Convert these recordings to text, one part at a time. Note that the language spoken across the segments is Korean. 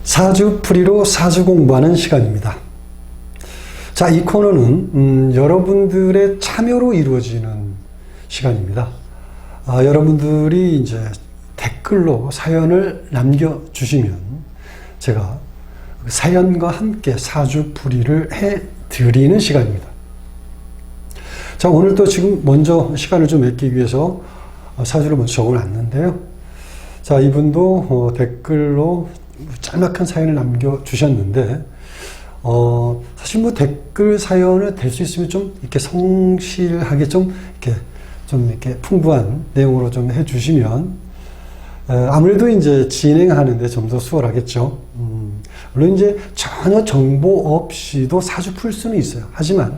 사주풀이로 사주 공부하는 시간입니다. 자, 이 코너는 여러분들의 참여로 이루어지는 시간입니다. 여러분들이 이제 댓글로 사연을 남겨주시면 제가 사연과 함께 사주풀이를 해드리는 시간입니다. 자, 오늘 또 지금 먼저 시간을 좀 맺기 위해서 사주를 먼저 적어놨는데요. 자, 이분도 댓글로 짤막한 사연을 남겨주셨는데, 사실 뭐 댓글 사연을 될 수 있으면 좀 이렇게 성실하게 좀 이렇게 풍부한 내용으로 좀 해주시면, 아무래도 이제 진행하는데 좀 더 수월하겠죠. 물론 이제 전혀 정보 없이도 사주 풀 수는 있어요. 하지만,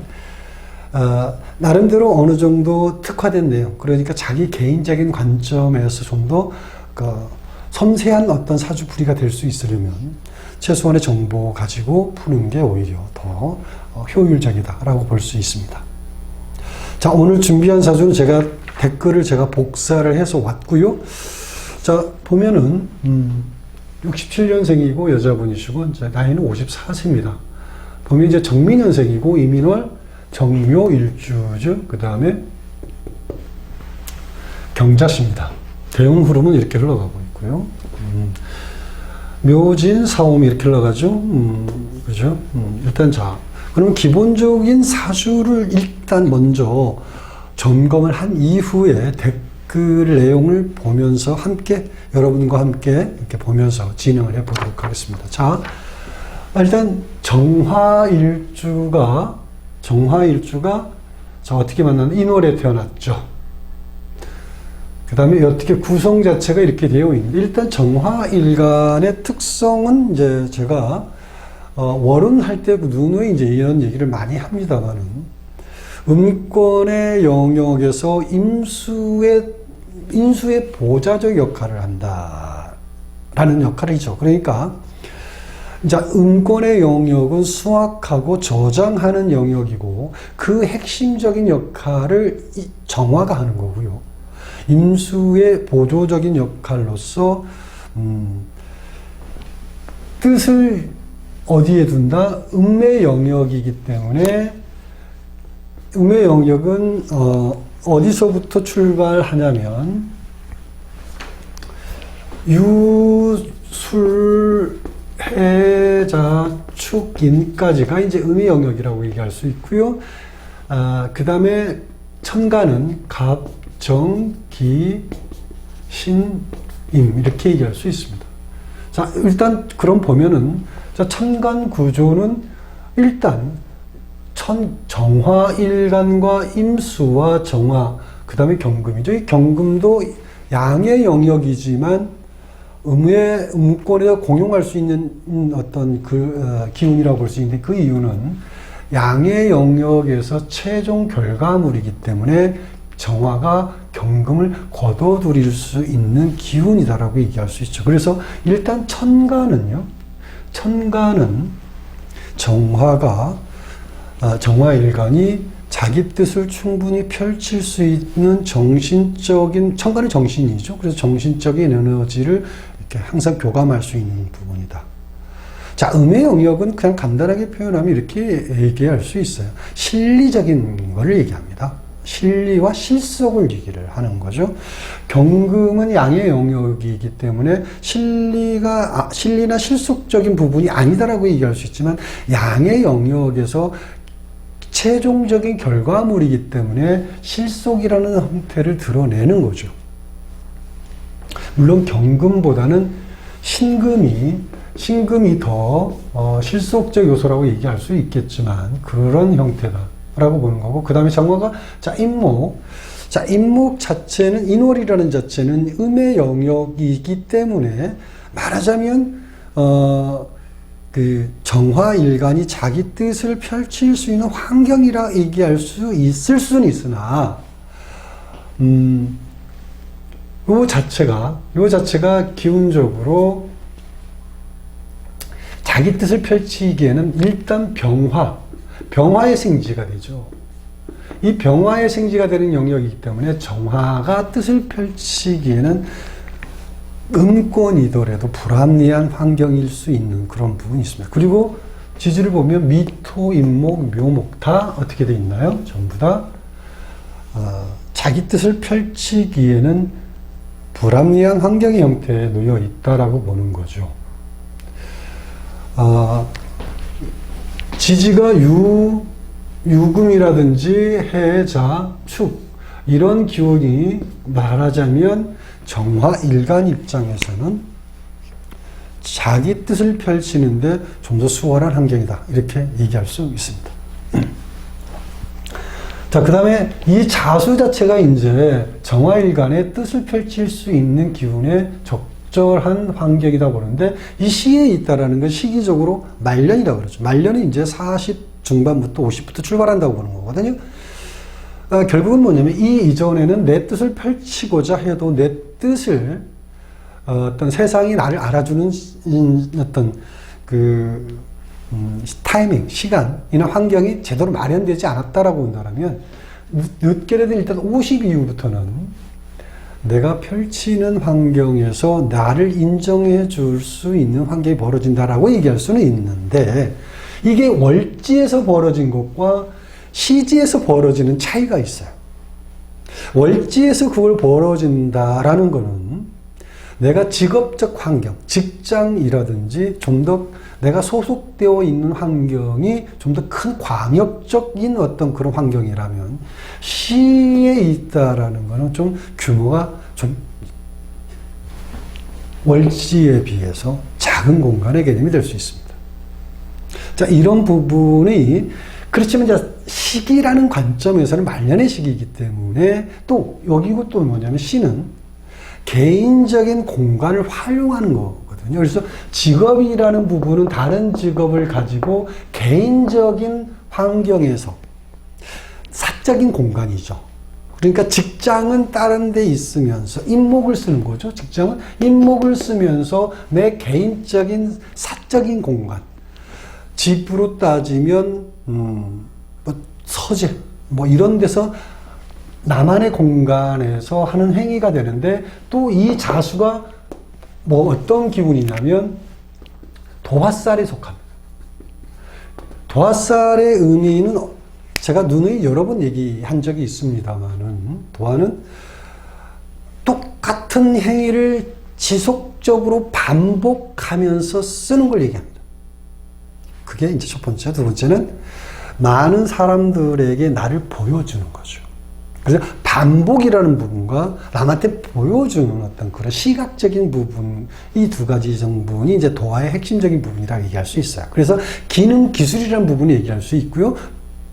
나름대로 어느 정도 특화된 내용, 그러니까 자기 개인적인 관점에서 좀 더 섬세한 어떤 사주풀이가 될 수 있으려면 최소한의 정보 가지고 푸는 게 오히려 더 효율적이다라고 볼 수 있습니다. 자, 오늘 준비한 사주는 제가 댓글을 복사를 해서 왔고요. 자, 보면은 67년생이고 여자분이시고 이제 나이는 54세입니다. 보면 이제 정민년생이고 이민월 정묘 일주죠. 그 다음에 경자씨입니다. 대응 흐름은 이렇게 흘러가고 있고요. 묘진 사오미 이렇게 흘러가죠. 그죠? 일단 자, 그러면 기본적인 사주를 일단 먼저 점검을 한 이후에 댓글 내용을 보면서 여러분과 함께 이렇게 보면서 진행을 해보도록 하겠습니다. 자, 일단 정화일주가 자, 어떻게 만났나? 인월에 태어났죠. 그 다음에 어떻게 구성 자체가 이렇게 되어 있는데, 일단 정화일간의 특성은 이제 제가 월운 할 때 누누이 이제 이런 얘기를 많이 합니다만은, 음권의 영역에서 인수의 보좌적 역할을 한다라는 역할이죠. 그러니까 이제 음권의 영역은 수확하고 저장하는 영역이고, 그 핵심적인 역할을 정화가 하는 거고요. 임수의 보조적인 역할로서 뜻을 어디에 둔다? 음의 영역이기 때문에, 음의 영역은 어디서부터 출발하냐면 유술 해자 축인까지가 이제 음의 영역이라고 얘기할 수 있고요. 그 다음에 천간은 갑, 정, 기, 신, 임 이렇게 얘기할 수 있습니다. 자, 일단 그럼 보면은, 자, 천간 구조는 일단 정화일간과 임수와 정화, 그 다음에 경금이죠. 이 경금도 양의 영역이지만 음권에서 공용할 수 있는 어떤 기운이라고 볼 수 있는데, 그 이유는 양의 영역에서 최종 결과물이기 때문에 정화가 경금을 거둬들일 수 있는 기운이다라고 얘기할 수 있죠. 그래서 일단 천간은 정화일간이 자기 뜻을 충분히 펼칠 수 있는 천간은 정신이죠. 그래서 정신적인 에너지를 이렇게 항상 교감할 수 있는 부분이다. 자, 음의 영역은 그냥 간단하게 표현하면 이렇게 얘기할 수 있어요. 실리적인 것을 얘기합니다. 실리와 실속을 얘기를 하는 거죠. 경금은 양의 영역이기 때문에 실리나 실속적인 부분이 아니다라고 얘기할 수 있지만, 양의 영역에서 최종적인 결과물이기 때문에 실속이라는 형태를 드러내는 거죠. 물론 경금보다는 신금이 더 실속적 요소라고 얘기할 수 있겠지만, 그런 형태다 라고 보는 거고, 그 다음에 정화가, 자, 임목 자체는, 인월이라는 자체는 음의 영역이기 때문에, 말하자면 정화일간이 자기 뜻을 펼칠 수 있는 환경이라 얘기할 수 있을 수는 있으나, 요 자체가 기운적으로 자기 뜻을 펼치기에는 일단 병화의 생지가 되죠. 이 병화의 생지가 되는 영역이기 때문에 정화가 뜻을 펼치기에는 음권이더라도 불합리한 환경일 수 있는 그런 부분이 있습니다. 그리고 지지를 보면 미토, 임목, 묘목 다 어떻게 되어 있나요? 전부 다 자기 뜻을 펼치기에는 불합리한 환경의 형태에 놓여 있다라고 보는 거죠. 지지가 유금이라든지 해자, 축 이런 기운이 말하자면 정화일간 입장에서는 자기 뜻을 펼치는데 좀 더 수월한 환경이다 이렇게 얘기할 수 있습니다. 자, 그 다음에 이 자수 자체가 이제 정화일간의 뜻을 펼칠 수 있는 기운의 적절한 환경이다 보는데 이 시에 있다라는 건 시기적으로 말년이라고 그러죠. 말년은 이제 40 중반부터 50부터 출발한다고 보는 거거든요. 결국은 뭐냐면 이 이전에는 내 뜻을 펼치고자 해도 내 뜻을 어떤 세상이 나를 알아주는 어떤 타이밍, 시간이나 환경이 제대로 마련되지 않았다라고 본다면 늦게라도 일단 50 이후부터는 내가 펼치는 환경에서 나를 인정해 줄 수 있는 환경이 벌어진다라고 얘기할 수는 있는데 이게 월지에서 벌어진 것과 시지에서 벌어지는 차이가 있어요. 월지에서 그걸 벌어진다라는 거는 내가 직업적 환경, 직장이라든지 좀 더 내가 소속되어 있는 환경이 좀 더 큰 광역적인 어떤 그런 환경이라면 시에 있다라는 거는 좀 규모가 좀 월지에 비해서 작은 공간의 개념이 될 수 있습니다. 자, 이런 부분이 그렇지만 이제 시기라는 관점에서는 말년의 시기이기 때문에 또 여기고 또 뭐냐면 시는 개인적인 공간을 활용하는 거거든요. 그래서 직업이라는 부분은 다른 직업을 가지고 개인적인 환경에서 사적인 공간이죠. 그러니까 직장은 다른 데 있으면서 인목을 쓰는 거죠. 직장은 인목을 쓰면서 내 개인적인 사적인 공간. 집으로 따지면 서재 이런 데서 나만의 공간에서 하는 행위가 되는데 또 이 자수가 어떤 기운이냐면 도화살에 속합니다. 도화살의 의미는 제가 누누이 여러 번 얘기한 적이 있습니다만은 도화는 똑같은 행위를 지속적으로 반복하면서 쓰는 걸 얘기합니다. 그게 이제 첫 번째. 두 번째는 많은 사람들에게 나를 보여주는 거죠. 그래서 반복이라는 부분과 남한테 보여주는 어떤 그런 시각적인 부분, 이 두 가지 성분이 이제 도화의 핵심적인 부분이라고 얘기할 수 있어요. 그래서 기능, 기술이라는 부분을 얘기할 수 있고요.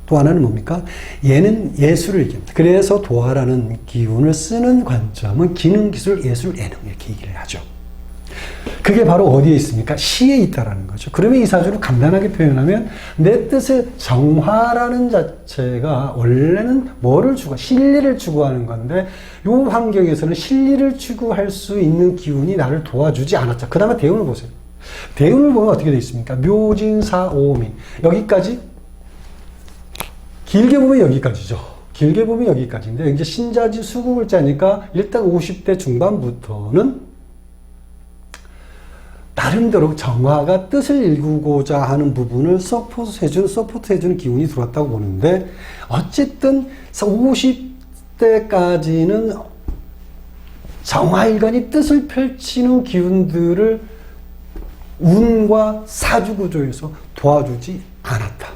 또 하나는 뭡니까? 얘는 예술을 얘기합니다. 그래서 도화라는 기운을 쓰는 관점은 기능, 기술, 예술, 예능 이렇게 얘기를 하죠. 그게 바로 어디에 있습니까? 시에 있다라는 거죠. 그러면 이 사주를 간단하게 표현하면 내 뜻의 정화라는 자체가 원래는 뭐를 실리를 추구하는 건데 이 환경에서는 실리를 추구할 수 있는 기운이 나를 도와주지 않았죠. 그 다음에 대운을 보세요. 대운을 보면 어떻게 되어 있습니까? 묘진사오미 여기까지 길게 보면 여기까지죠. 길게 보면 여기까지인데 이제 신자지 수국을자니까 일단 50대 중반부터는 나름대로 정화가 뜻을 읽고자 하는 부분을 서포트해주는 기운이 들어왔다고 보는데 어쨌든 50대까지는 정화일간이 뜻을 펼치는 기운들을 운과 사주구조에서 도와주지 않았다.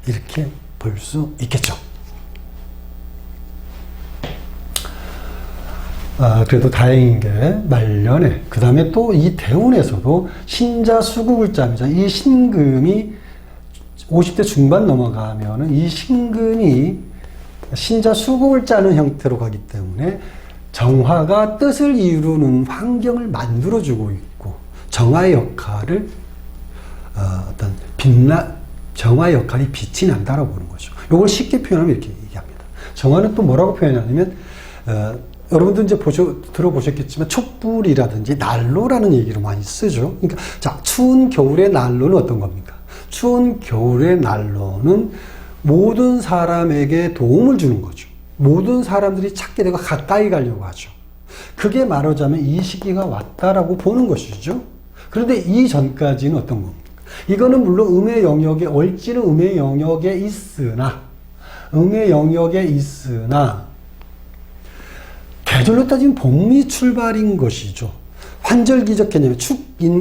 이렇게 볼 수 있겠죠. 그래도 다행인 게 말년에 그 다음에 또 이 대운에서도 신자 수국을자입니다. 이 신금이 50대 중반 넘어가면은 이 신금이 신자 수국을 짜는 형태로 가기 때문에 정화가 뜻을 이루는 환경을 만들어주고 있고 정화의 역할을 어떤 정화의 역할이 빛이 난다라고 보는 거죠. 이걸 쉽게 표현하면 이렇게 얘기합니다. 정화는 또 뭐라고 표현하냐면 여러분들 이제 들어보셨겠지만 촛불이라든지 난로라는 얘기를 많이 쓰죠. 그러니까 자, 추운 겨울의 난로는 어떤 겁니까? 추운 겨울의 난로는 모든 사람에게 도움을 주는 거죠. 모든 사람들이 찾게 되고 가까이 가려고 하죠. 크게 말하자면 이 시기가 왔다라고 보는 것이죠. 그런데 이전까지는 어떤 겁니까? 이거는 물론 음의 영역에, 월지는 음의 영역에 있으나, 계절로 따지면 봄이 출발인 것이죠. 환절기적 개념,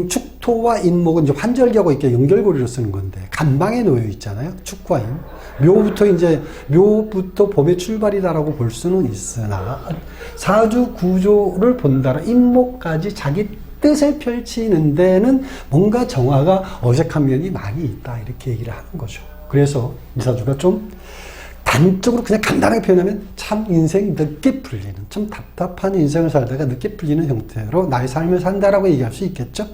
축토와 인목은 이제 환절기하고 이렇게 연결고리로 쓰는 건데, 간방에 놓여 있잖아요. 축과 인. 묘부터 봄의 출발이다라고 볼 수는 있으나, 사주 구조를 본다라 인목까지 자기 뜻을 펼치는 데는 뭔가 정화가 어색한 면이 많이 있다. 이렇게 얘기를 하는 거죠. 그래서 이 사주가 좀 단적으로 그냥 간단하게 표현하면 참 인생이 늦게 풀리는, 좀 답답한 인생을 살다가 늦게 풀리는 형태로 나의 삶을 산다라고 얘기할 수 있겠죠.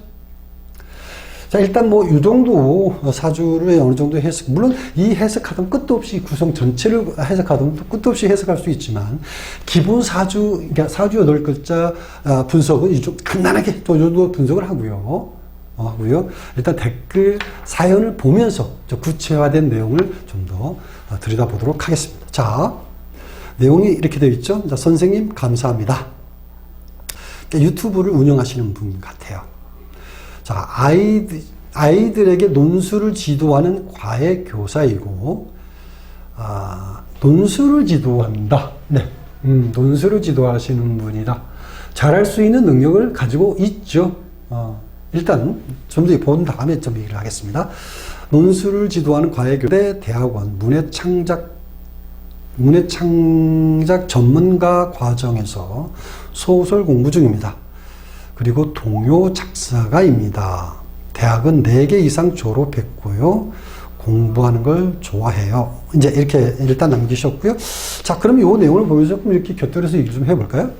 자, 일단 뭐 이 정도 사주를 어느 정도 해석, 물론 이 해석하던 끝도 없이 구성 전체를 해석하던 끝도 없이 해석할 수 있지만, 기본 사주, 그러니까 사주 8글자 분석은 좀 간단하게 또 이 정도 분석을 하고요. 일단 댓글 사연을 보면서 구체화된 내용을 좀 더 들여다보도록 하겠습니다. 자, 내용이 이렇게 되어 있죠. 자, 선생님 감사합니다. 유튜브를 운영하시는 분 같아요. 자, 아이들에게 논술을 지도하는 과외 교사이고, 논술을 지도한다. 네, 논술을 지도하시는 분이다. 잘할 수 있는 능력을 가지고 있죠. 일단 좀 더 본 다음에 좀 얘기를 하겠습니다. 논술을 지도하는 과외교대 대학원 문해창작 전문가 과정에서 소설 공부 중입니다. 그리고 동요 작사가입니다. 대학은 4개 이상 졸업했고요. 공부하는 걸 좋아해요. 이제 이렇게 일단 남기셨고요. 자, 그럼 이 내용을 보면서 조금 이렇게 곁들여서 얘기 좀 해볼까요?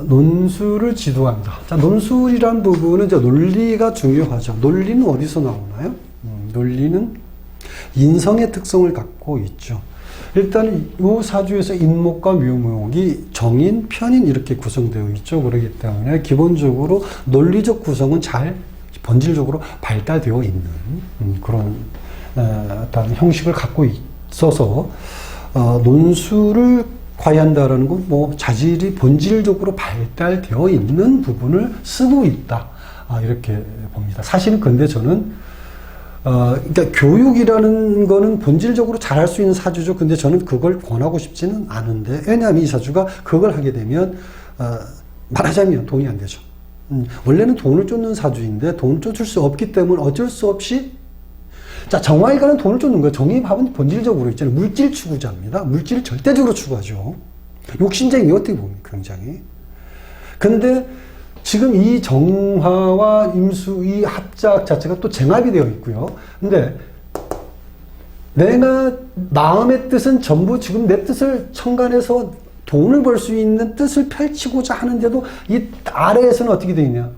논술을 지도한다. 자, 논술이란 부분은 이제 논리가 중요하죠. 논리는 어디서 나오나요? 논리는 인성의 특성을 갖고 있죠. 일단 이 사주에서 인목과 묘목이 정인, 편인 이렇게 구성되어 있죠. 그렇기 때문에 기본적으로 논리적 구성은 잘 본질적으로 발달되어 있는 그런 어떤 형식을 갖고 있어서 논술을 과외한다라는 건 뭐 자질이 본질적으로 발달되어 있는 부분을 쓰고 있다. 이렇게 봅니다. 사실은 근데 저는 그러니까 교육이라는 거는 본질적으로 잘할 수 있는 사주죠. 근데 저는 그걸 권하고 싶지는 않은데, 왜냐하면 이 사주가 그걸 하게 되면 말하자면 돈이 안 되죠. 원래는 돈을 쫓는 사주인데 돈을 쫓을 수 없기 때문에 어쩔 수 없이, 자, 정화에 관한 돈을 쫓는 거예요. 정의밥은 본질적으로 있잖아요. 물질 추구자입니다. 물질을 절대적으로 추구하죠. 욕심쟁이 어떻게 봅니까? 굉장히. 근데 지금 이 정화와 임수, 이 합작 자체가 또 쟁합이 되어 있고요. 근데 내가 마음의 뜻은 전부 지금 내 뜻을 천간에서 돈을 벌 수 있는 뜻을 펼치고자 하는데도 이 아래에서는 어떻게 되어 있냐?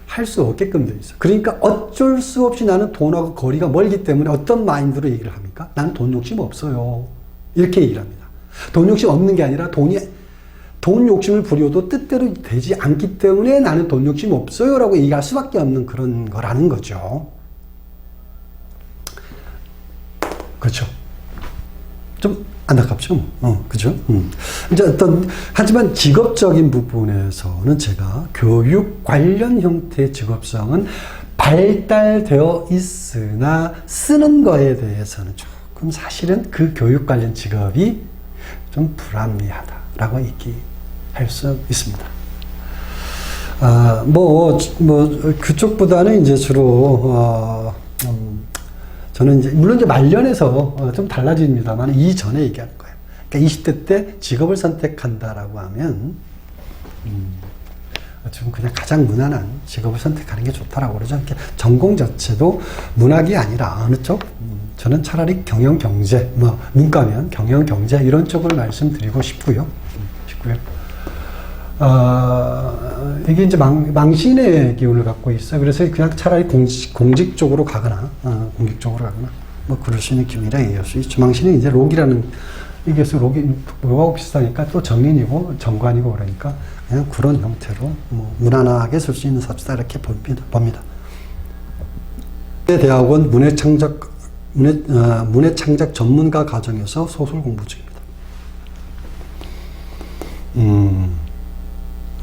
할 수 없게끔 되어 있어. 그러니까 어쩔 수 없이 나는 돈하고 거리가 멀기 때문에 어떤 마인드로 얘기를 합니까? 나는 돈 욕심 없어요. 이렇게 얘기를 합니다. 돈 욕심 없는 게 아니라 돈 욕심을 부려도 뜻대로 되지 않기 때문에 나는 돈 욕심 없어요 라고 얘기할 수밖에 없는 그런 거라는 거죠. 그렇죠. 좀 안타깝죠. 그죠? 이제 하지만 직업적인 부분에서는 제가 교육 관련 형태의 직업성은 발달되어 있으나 쓰는 거에 대해서는 조금 사실은 그 교육 관련 직업이 좀 불합리하다라고 얘기할 수 있습니다. 그쪽보다는 이제 주로, 저는 이제, 물론 이제 말년에서 좀 달라집니다만, 이전에 얘기하는 거예요. 그러니까 20대 때 직업을 선택한다라고 하면, 지금 그냥 가장 무난한 직업을 선택하는 게 좋다라고 그러죠. 이렇게 전공 자체도 문학이 아니라 어느 쪽? 저는 차라리 경영, 경제, 문과면 경영, 경제 이런 쪽을 말씀드리고 싶고요. 이게 이제 망신의 기운을 갖고 있어요. 그래서 그냥 차라리 공직 쪽으로 가거나, 그럴 수 있는 기운이라 얘기할 수 있죠. 망신은 이제 록이라는, 이게 록이 묘하고 비슷하니까 또 정인이고 정관이고 그러니까 그냥 그런 형태로 무난하게 쓸 수 있는 사주다 이렇게 봅니다. 대학원 문해창작 전문가 과정에서 소설 공부 중입니다.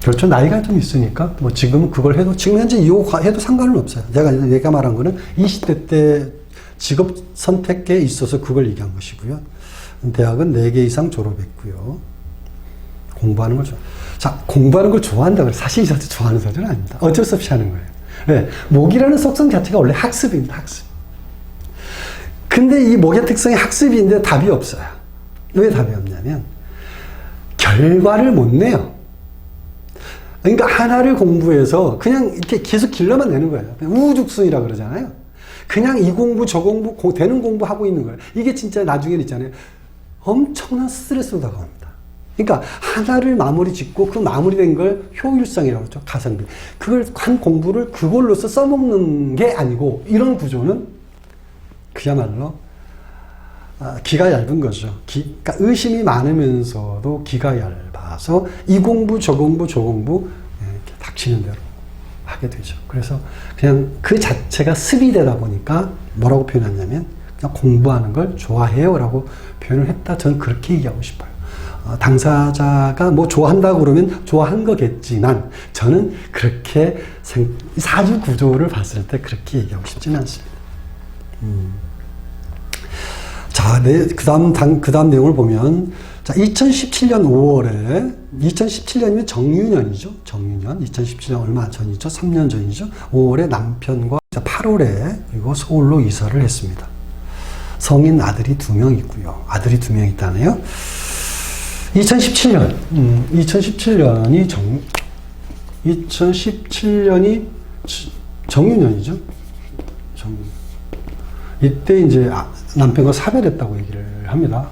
그렇죠. 나이가 좀 있으니까, 뭐, 지금 그걸 해도, 지금 현재 해도 상관은 없어요. 내가 말한 거는 20대 때 직업 선택에 있어서 그걸 얘기한 것이고요. 대학은 4개 이상 졸업했고요. 공부하는 걸 자, 공부하는 걸 좋아한다. 사실 이 사람 좋아하는 사람은 아닙니다. 어쩔 수 없이 하는 거예요. 왜? 목이라는 속성 자체가 원래 학습입니다. 학습. 근데 이 목의 특성이 학습인데 답이 없어요. 왜 답이 없냐면, 결과를 못 내요. 그러니까 하나를 공부해서 그냥 이렇게 계속 길러만 내는 거예요. 우후죽순이라 그러잖아요. 그냥 이 공부 저 공부 되는 공부하고 있는 거예요. 이게 진짜 나중에는 있잖아요. 엄청난 스트레스로 다가옵니다. 그러니까 하나를 마무리 짓고 그 마무리된 걸 효율성이라고 그러죠. 가성비. 그걸 한 공부를 그걸로서 써먹는 게 아니고 이런 구조는 그야말로 기가 얇은 거죠. 그러니까 의심이 많으면서도 기가 얇아서 이 공부 저 공부 저 공부 이렇게 닥치는 대로 하게 되죠. 그래서 그냥 그 자체가 습이 되다 보니까 뭐라고 표현했냐면 그냥 공부하는 걸 좋아해요 라고 표현을 했다. 저는 그렇게 얘기하고 싶어요. 당사자가 뭐 좋아한다고 그러면 좋아한 거겠지만 저는 그렇게 사주 구조를 봤을 때 그렇게 얘기하고 싶지는 않습니다. 자, 그 다음 내용을 보면, 자, 2017년 5월에, 2017년이면 정유년이죠. 정유년. 2017년 얼마 전이죠. 3년 전이죠. 5월에 남편과 8월에 그리고 서울로 이사를 했습니다. 성인 아들이 2명 있고요. 아들이 2명 있다네요. 2017년이 정유년이죠. 이때 이제 남편과 사별했다고 얘기를 합니다.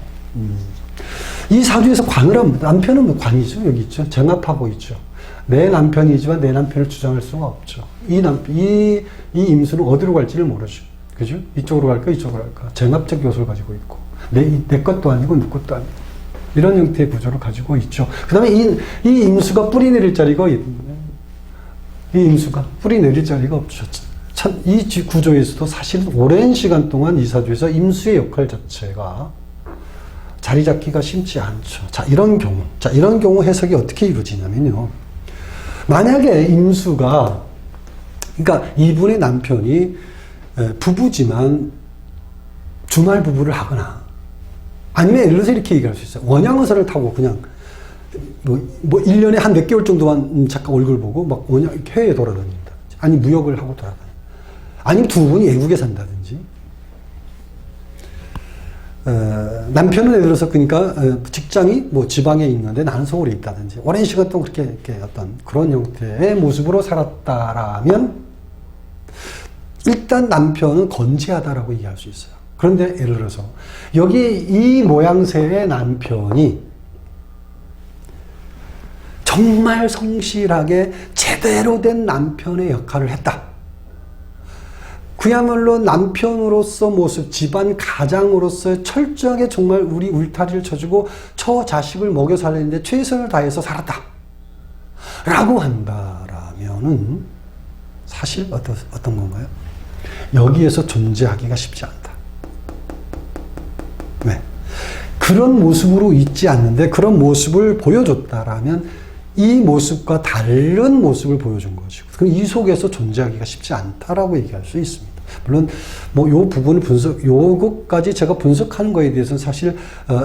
이 사주에서 관을 하면 남편은 뭐 관이죠. 여기 있죠. 정합하고 있죠. 내 남편이지만 내 남편을 주장할 수가 없죠. 이 임수는 어디로 갈지를 모르죠. 그죠? 이쪽으로 갈까 이쪽으로 갈까. 정합적 요소를 가지고 있고 내 것도 아니고 네 것도 아니고 이런 형태의 구조를 가지고 있죠. 그 다음에 이 임수가 뿌리 내릴 자리가 있는데 이 임수가 뿌리 내릴 자리가 없죠. 참, 이 구조에서도 사실 오랜 시간 동안 이 사주에서 임수의 역할 자체가 자리 잡기가 쉽지 않죠. 자, 이런 경우 해석이 어떻게 이루어지냐면요. 만약에 임수가, 그러니까 이분의 남편이 부부지만 주말 부부를 하거나 아니면 예를 들어서 이렇게 얘기할 수 있어요. 원양어선을 타고 그냥 뭐 1년에 한 몇 개월 정도만 잠깐 얼굴 보고 막 해외에 돌아다닌다. 아니 무역을 하고 돌아다닌다. 아니면 두 분이 외국에 산다든지. 남편은 예를 들어서 그러니까 직장이 뭐 지방에 있는데 나는 서울에 있다든지 오랜 시간 동안 그렇게 어떤 그런 형태의 모습으로 살았다라면 일단 남편은 건재하다라고 얘기할 수 있어요. 그런데 예를 들어서 여기 이 모양새의 남편이 정말 성실하게 제대로 된 남편의 역할을 했다. 그야말로 남편으로서 모습, 집안 가장으로서 철저하게 정말 우리 울타리를 쳐주고 저 자식을 먹여 살리는데 최선을 다해서 살았다. 라고 한다라면은 사실 어떤 건가요? 여기에서 존재하기가 쉽지 않다. 왜? 그런 모습으로 있지 않는데 그런 모습을 보여줬다라면 이 모습과 다른 모습을 보여준 것이고, 그럼 이 속에서 존재하기가 쉽지 않다라고 얘기할 수 있습니다. 물론, 뭐, 요 부분을 요것까지 제가 분석하는 거에 대해서는 사실,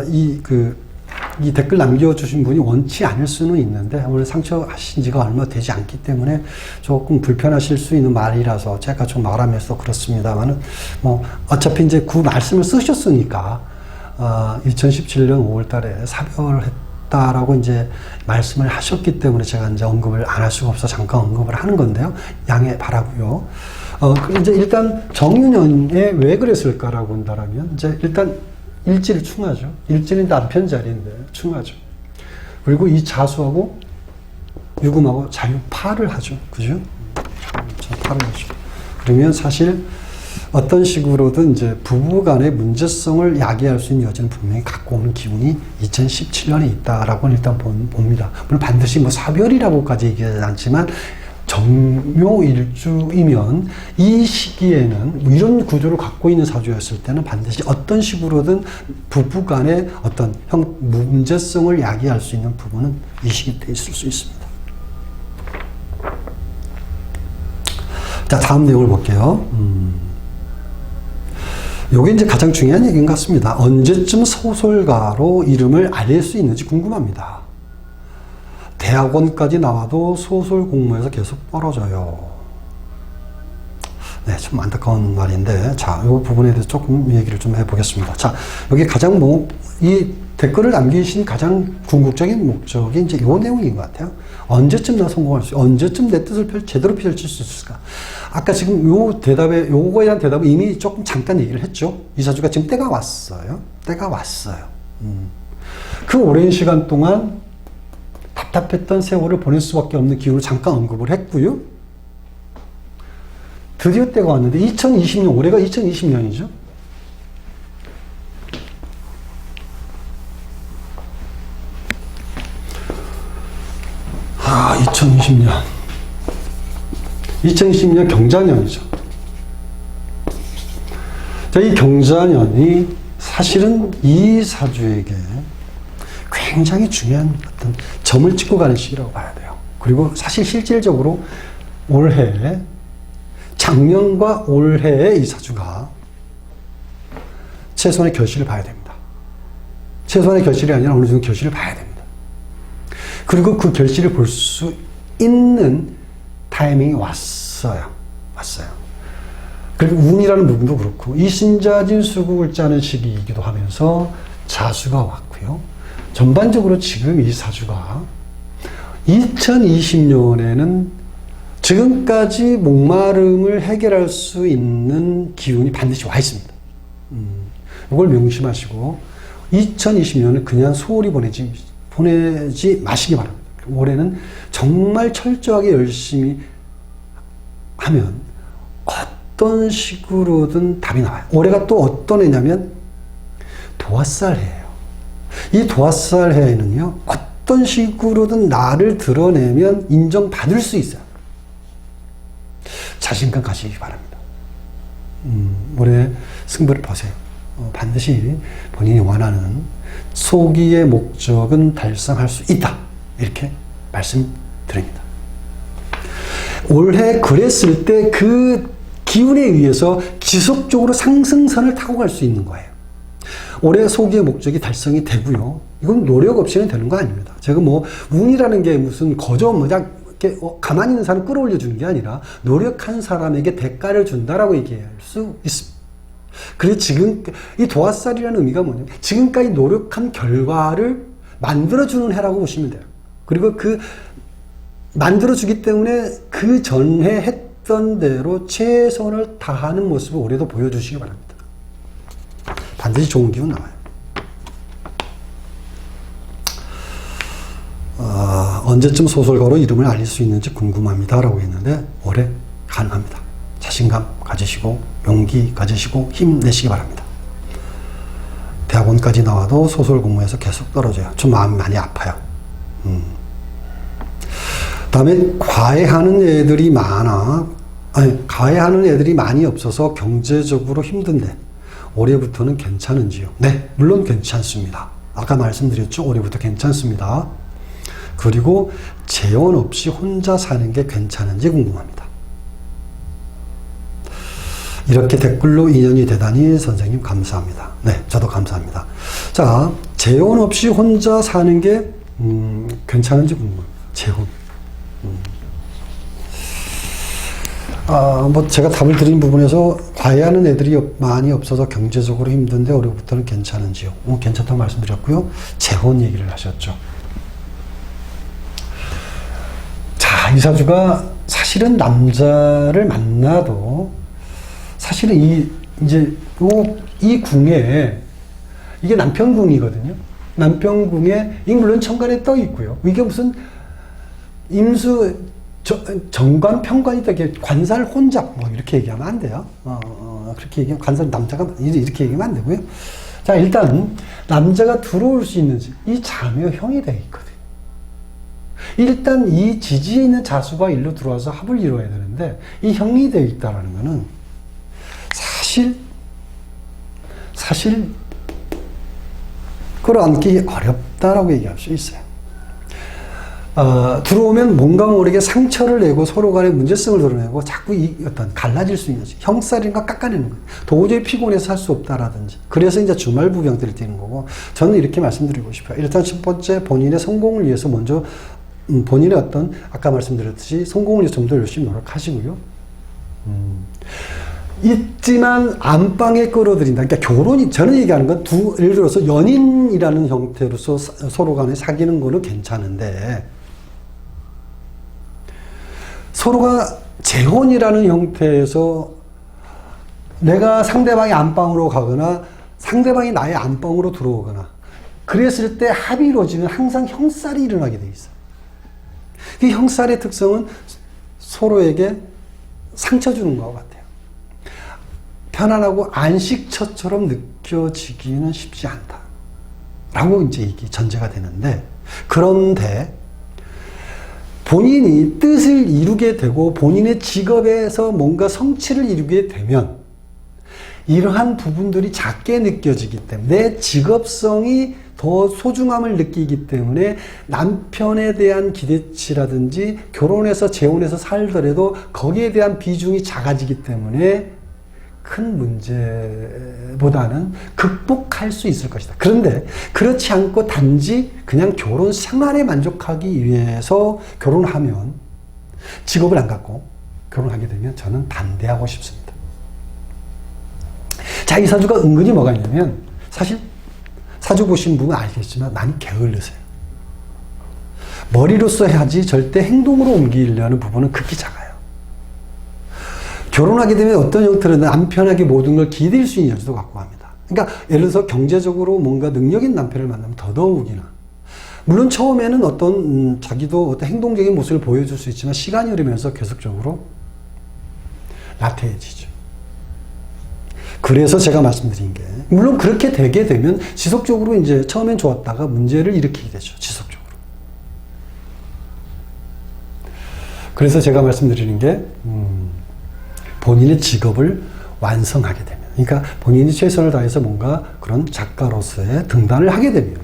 이 댓글 남겨주신 분이 원치 않을 수는 있는데, 오늘 상처하신 지가 얼마 되지 않기 때문에 조금 불편하실 수 있는 말이라서 제가 좀 말하면서 그렇습니다만은, 뭐, 어차피 이제 그 말씀을 쓰셨으니까, 2017년 5월 달에 사별했다라고 이제 말씀을 하셨기 때문에 제가 이제 언급을 안 할 수가 없어 잠깐 언급을 하는 건데요. 양해 바라고요. 이제 일단 정유년에 왜 그랬을까라고 한다라면 이제 일단 일지를 충하죠. 일지는 남편 자리인데 충하죠. 그리고 이 자수하고 유금하고 자유파를 하죠. 그죠? 자유파를 하죠. 그러면 사실 어떤 식으로든 이제 부부간의 문제성을 야기할 수 있는 여지는 분명히 갖고 오는 기운이 2017년에 있다라고는 일단 봅니다. 물론 반드시 뭐 사별이라고까지 얘기하지 않지만 정묘일주이면 이 시기에는 이런 구조를 갖고 있는 사주였을 때는 반드시 어떤 식으로든 부부 간의 어떤 문제성을 야기할 수 있는 부분은 이 시기 때 있을 수 있습니다. 자, 다음 내용을 볼게요. 요게 이제 가장 중요한 얘기인 것 같습니다. 언제쯤 소설가로 이름을 알릴 수 있는지 궁금합니다. 대학원까지 나와도 소설 공모에서 계속 떨어져요. 네, 좀 안타까운 말인데, 자, 이 부분에 대해서 조금 얘기를 좀 해보겠습니다. 자, 여기 가장 이 댓글을 남기신 가장 궁극적인 목적이 이제 이 내용인 것 같아요. 언제쯤 나 성공할 수, 언제쯤 내 뜻을 제대로 펼칠 수 있을까? 아까 지금 요거에 대한 대답은 이미 조금 잠깐 얘기를 했죠. 이 사주가 지금 때가 왔어요. 때가 왔어요. 그 오랜 시간 동안 답답했던 세월을 보낼 수밖에 없는 기운을 잠깐 언급을 했고요. 드디어 때가 왔는데 2020년, 올해가 2020년이죠. 아, 2020년 경자년이죠. 자, 이 경자년이 사실은 이 사주에게 굉장히 중요한 어떤 점을 찍고 가는 시기라고 봐야 돼요. 그리고 사실 실질적으로 올해, 작년과 올해의 이 사주가 최소한의 결실을 봐야 됩니다. 최소한의 결실이 아니라 어느 정도 결실을 봐야 됩니다. 그리고 그 결실을 볼 수 있는 타이밍이 왔어요. 그리고 운이라는 부분도 그렇고, 이 신자진 수국을 짜는 시기이기도 하면서 자수가 왔고요. 전반적으로 지금 이 사주가 2020년에는 지금까지 목마름을 해결할 수 있는 기운이 반드시 와 있습니다. 이걸 명심하시고 2020년은 그냥 소홀히 보내지 마시기 바랍니다. 올해는 정말 철저하게 열심히 하면 어떤 식으로든 답이 나와요. 올해가 또 어떤 해냐면 도화살 해예요. 이 도화살 해에는요, 어떤 식으로든 나를 드러내면 인정받을 수 있어요. 자신감 가지기 바랍니다. 올해 승부를 보세요. 반드시 본인이 원하는 소기의 목적은 달성할 수 있다. 이렇게 말씀드립니다. 올해 그랬을 때 그 기운에 의해서 지속적으로 상승선을 타고 갈 수 있는 거예요. 올해 소기의 목적이 달성이 되고요. 이건 노력 없이는 되는 거 아닙니다. 제가 뭐 운이라는 게 무슨 거저 그냥 이렇게 가만히 있는 사람 끌어올려 주는 게 아니라 노력한 사람에게 대가를 준다라고 얘기할 수 있습니다. 그래서 지금 이 도화살이라는 의미가 뭐냐면 지금까지 노력한 결과를 만들어주는 해라고 보시면 돼요. 그리고 그 만들어주기 때문에 그 전에 했던 대로 최선을 다하는 모습을 올해도 보여주시기 바랍니다. 반드시 좋은 기운 나와요. 언제쯤 소설가로 이름을 알릴 수 있는지 궁금합니다 라고 했는데 올해 가능합니다. 자신감 가지시고 용기 가지시고 힘내시기 바랍니다. 대학원까지 나와도 소설 공부에서 계속 떨어져요. 좀 마음이 많이 아파요. 다음에 과외하는 애들이 많이 없어서 경제적으로 힘든데 올해부터는 괜찮은지요? 네, 물론 괜찮습니다. 아까 말씀드렸죠? 올해부터 괜찮습니다. 그리고 재혼 없이 혼자 사는 게 괜찮은지 궁금합니다. 이렇게 댓글로 인연이 되다니 선생님 감사합니다. 네, 저도 감사합니다. 자, 재혼 없이 혼자 사는 게 괜찮은지 궁금합니다. 재혼. 뭐 제가 답을 드린 부분에서 과외하는 애들이 많이 없어서 경제적으로 힘든데 올해부터는 괜찮은지요? 괜찮다고 말씀드렸고요. 재혼 얘기를 하셨죠. 자, 이 사주가 사실은 남자를 만나도 사실은 이 궁에 이게 남편궁이거든요. 남편궁에 물론 천간에 떠 있고요. 이게 무슨 임수 정관 편관이 되게 관살 혼잡 뭐 이렇게 얘기하면 안 돼요. 그렇게 얘기하면 관살 남자가 이렇게 얘기하면 안 되고요. 자, 일단 남자가 들어올 수 있는지 이 자묘형이 되어 있거든요. 일단 이 지지에 있는 자수가 일로 들어와서 합을 이루어야 되는데 이 형이 되어 있다는 것은 사실 끌어안기 어렵다라고 얘기할 수 있어요. 들어오면 뭔가 모르게 상처를 내고 서로 간의 문제성을 드러내고 자꾸 어떤 갈라질 수 있는 거지. 형살인가 깎아내는 거예요. 도저히 피곤해서 할 수 없다라든지. 그래서 이제 주말 부병들이 뛰는 거고, 저는 이렇게 말씀드리고 싶어요. 일단 첫 번째, 본인의 성공을 위해서 먼저 본인의 어떤 아까 말씀드렸듯이 성공을 위해서 좀 더 열심히 노력하시고요. 있지만 안방에 끌어들인다. 그러니까 결혼이, 저는 얘기하는 건 예를 들어서 연인이라는 형태로서 서로 간에 사귀는 거는 괜찮은데, 서로가 재혼이라는 형태에서 내가 상대방의 안방으로 가거나 상대방이 나의 안방으로 들어오거나 그랬을 때 합이 이루어지면 항상 형살이 일어나게 돼 있어요. 이 형살의 특성은 서로에게 상처 주는 것 같아요. 편안하고 안식처처럼 느껴지기는 쉽지 않다. 라고 이제 이게 전제가 되는데, 그런데 본인이 뜻을 이루게 되고 본인의 직업에서 뭔가 성취를 이루게 되면 이러한 부분들이 작게 느껴지기 때문에 내 직업성이 더 소중함을 느끼기 때문에 남편에 대한 기대치라든지 결혼해서 재혼해서 살더라도 거기에 대한 비중이 작아지기 때문에 큰 문제보다는 극복할 수 있을 것이다. 그런데 그렇지 않고 단지 그냥 결혼 생활에 만족하기 위해서 결혼하면, 직업을 안 갖고 결혼하게 되면 저는 반대하고 싶습니다. 자, 이 사주가 은근히 뭐가 있냐면, 사실 사주 보신 분은 알겠지만 많이 게을르세요. 머리로 써야지 절대 행동으로 옮기려는 부분은 극히 작아요. 결혼하게 되면 어떤 형태로든 남편에게 모든 걸 기댈 수 있는 여지도 갖고 갑니다. 그러니까 예를 들어서 경제적으로 뭔가 능력 있는 남편을 만나면 더더욱이나, 물론 처음에는 어떤 자기도 어떤 행동적인 모습을 보여줄 수 있지만 시간이 흐르면서 계속적으로 나태해지죠. 그래서 제가 말씀드린 게, 물론 그렇게 되게 되면 지속적으로 이제 처음엔 좋았다가 문제를 일으키게 되죠. 지속적으로. 그래서 제가 말씀드리는 게 본인의 직업을 완성하게 되면, 그러니까 본인이 최선을 다해서 뭔가 그런 작가로서의 등단을 하게 되면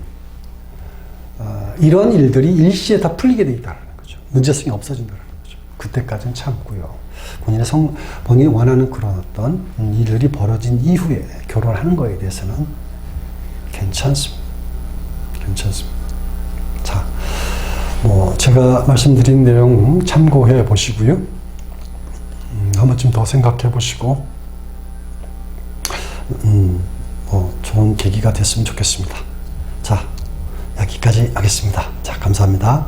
이런 일들이 일시에 다 풀리게 돼 있다는 거죠. 문제성이 없어진다는 거죠. 그때까지는 참고요. 본인이 원하는 그런 어떤 일들이 벌어진 이후에 결혼하는 거에 대해서는 괜찮습니다. 자, 제가 말씀드린 내용 참고해 보시고요. 한 번쯤 더 생각해 보시고, 좋은 계기가 됐으면 좋겠습니다. 자, 여기까지 하겠습니다. 자, 감사합니다.